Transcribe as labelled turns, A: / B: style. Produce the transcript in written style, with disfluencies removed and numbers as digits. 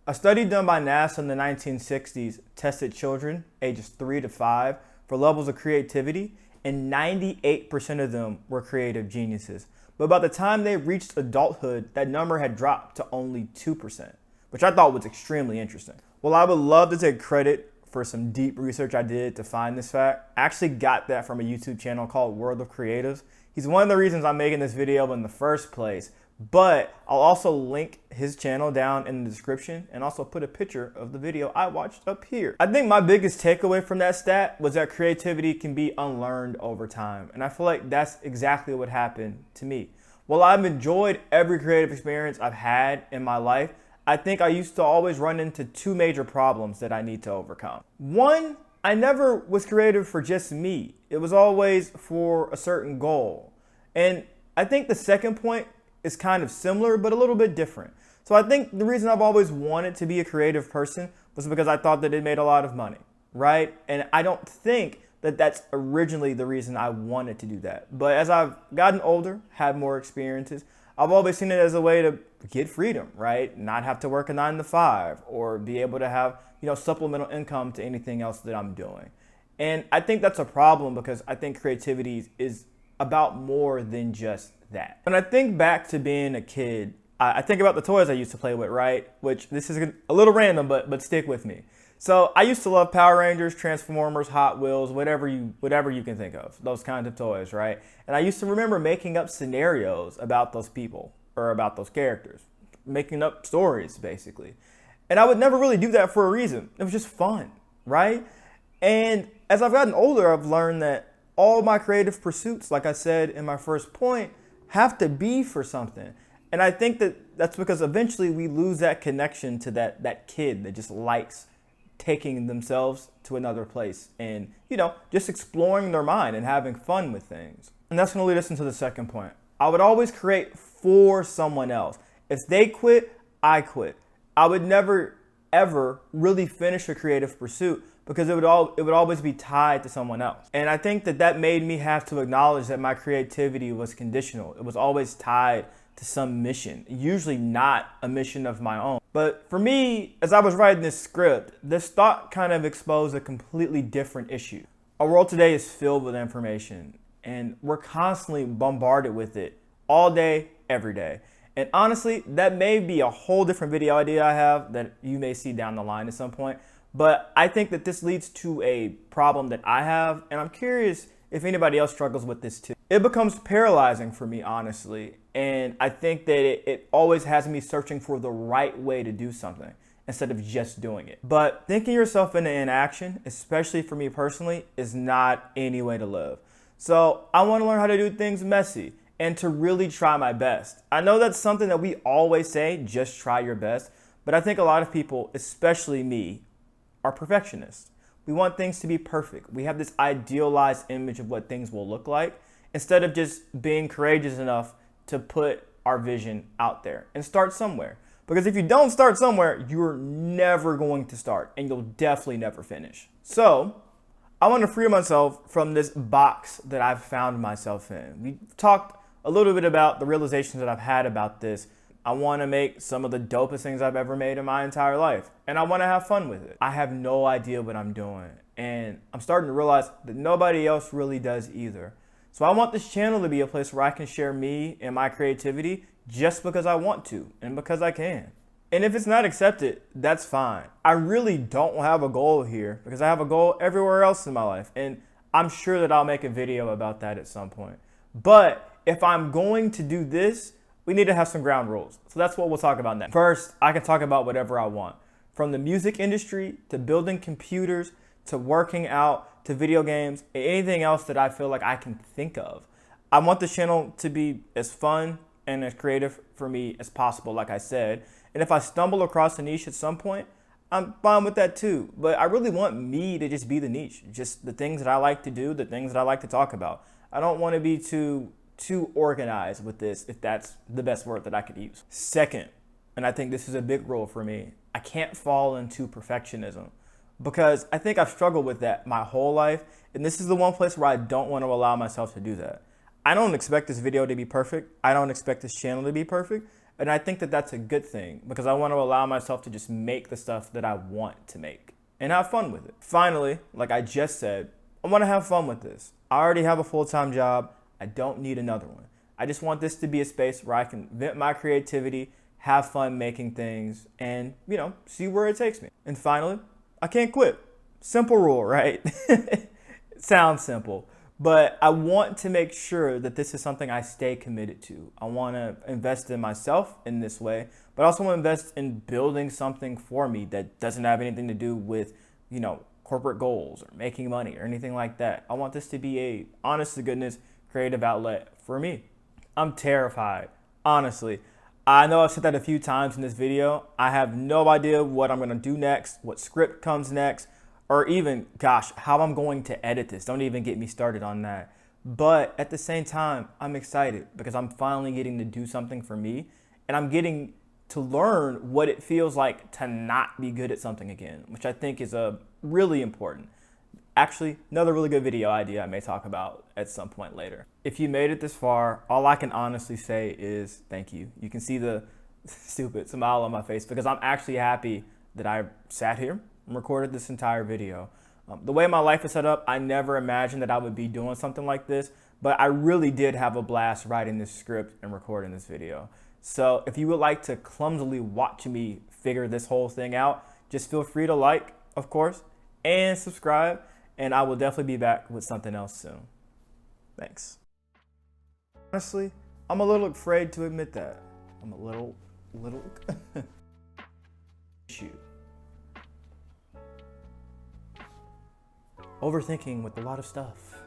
A: A study done by NASA in the 1960s tested children ages 3 to 5 for levels of creativity, and 98% of them were creative geniuses. But by the time they reached adulthood, that number had dropped to only 2%, which I thought was extremely interesting. Well, I would love to take credit for some deep research I did to find this fact. I actually got that from a YouTube channel called World of Creatives. He's one of the reasons I'm making this video in the first place, but I'll also link his channel down in the description and also put a picture of the video I watched up here. I think my biggest takeaway from that stat was that creativity can be unlearned over time. And I feel like that's exactly what happened to me. While I've enjoyed every creative experience I've had in my life, I think I used to always run into two major problems that I need to overcome. One, I never was creative for just me. It was always for a certain goal. And I think the second point is kind of similar, but a little bit different. So I think the reason I've always wanted to be a creative person was because I thought that it made a lot of money, right? And I don't think that that's originally the reason I wanted to do that. But as I've gotten older, had more experiences, I've always seen it as a way to get freedom, right? Not have to work a 9 to 5 or be able to have, supplemental income to anything else that I'm doing. And I think that's a problem because I think creativity is about more than just that. When I think back to being a kid, I think about the toys I used to play with, right? Which this is a little random, but stick with me. So I used to love Power Rangers, Transformers, Hot Wheels, whatever you can think of, those kinds of toys, right? And I used to remember making up scenarios about those people or about those characters, making up stories basically. And I would never really do that for a reason. It was just fun, right? And as I've gotten older, I've learned that all my creative pursuits, like I said in my first point, have to be for something. And I think that that's because eventually we lose that connection to that kid that just likes taking themselves to another place and, just exploring their mind and having fun with things. And that's going to lead us into the second point. I would always create for someone else. If they quit, I quit. I would never, ever really finish a creative pursuit because it would always be tied to someone else. And I think that made me have to acknowledge that my creativity was conditional. It was always tied to some mission, usually not a mission of my own. But for me, as I was writing this script, this thought kind of exposed a completely different issue. Our world today is filled with information, and we're constantly bombarded with it all day, every day. And honestly, that may be a whole different video idea I have that you may see down the line at some point. But I think that this leads to a problem that I have, and I'm curious if anybody else struggles with this too. It becomes paralyzing for me, honestly. And I think that it always has me searching for the right way to do something instead of just doing it. But thinking yourself into inaction, especially for me personally, is not any way to live. So I want to learn how to do things messy and to really try my best. I know that's something that we always say, just try your best. But I think a lot of people, especially me, are perfectionists. We want things to be perfect. We have this idealized image of what things will look like instead of just being courageous enough to put our vision out there and start somewhere. Because if you don't start somewhere, you're never going to start and you'll definitely never finish. So I want to free myself from this box that I've found myself in. We talked a little bit about the realizations that I've had about this. I want to make some of the dopest things I've ever made in my entire life. And I want to have fun with it. I have no idea what I'm doing. And I'm starting to realize that nobody else really does either. So I want this channel to be a place where I can share me and my creativity just because I want to and because I can. And if it's not accepted, that's fine. I really don't have a goal here because I have a goal everywhere else in my life. And I'm sure that I'll make a video about that at some point. But if I'm going to do this, we need to have some ground rules. So that's what we'll talk about next. First, I can talk about whatever I want. From the music industry to building computers to working out to video games and anything else that I feel like I can think of. I want the channel to be as fun and as creative for me as possible, like I said. And if I stumble across a niche at some point, I'm fine with that too. But I really want me to just be the niche, just the things that I like to do, the things that I like to talk about. I don't want to be too organized with this, if that's the best word that I could use. Second, and I think this is a big rule for me, I can't fall into perfectionism because I think I've struggled with that my whole life. And this is the one place where I don't want to allow myself to do that. I don't expect this video to be perfect. I don't expect this channel to be perfect. And I think that that's a good thing because I want to allow myself to just make the stuff that I want to make and have fun with it. Finally, like I just said, I want to have fun with this. I already have a full-time job. I don't need another one. I just want this to be a space where I can vent my creativity, have fun making things, and, see where it takes me. And finally, I can't quit. Simple rule, right? It sounds simple, but I want to make sure that this is something I stay committed to. I want to invest in myself in this way, but I also want to invest in building something for me that doesn't have anything to do with, corporate goals or making money or anything like that. I want this to be a honest to goodness creative outlet for me. I'm terrified, honestly. I know I've said that a few times in this video. I have no idea what I'm gonna do next, what script comes next, or even, gosh, how I'm going to edit this. Don't even get me started on that. But at the same time, I'm excited because I'm finally getting to do something for me, and I'm getting to learn what it feels like to not be good at something again, which I think is really important. Actually, another really good video idea I may talk about at some point later. If you made it this far, all I can honestly say is thank you. You can see the stupid smile on my face because I'm actually happy that I sat here and recorded this entire video. The way my life is set up, I never imagined that I would be doing something like this, but I really did have a blast writing this script and recording this video. So if you would like to clumsily watch me figure this whole thing out, just feel free to like, of course, and subscribe. And I will definitely be back with something else soon. Thanks. Honestly, I'm a little afraid to admit that. I'm a little shoot. Overthinking with a lot of stuff.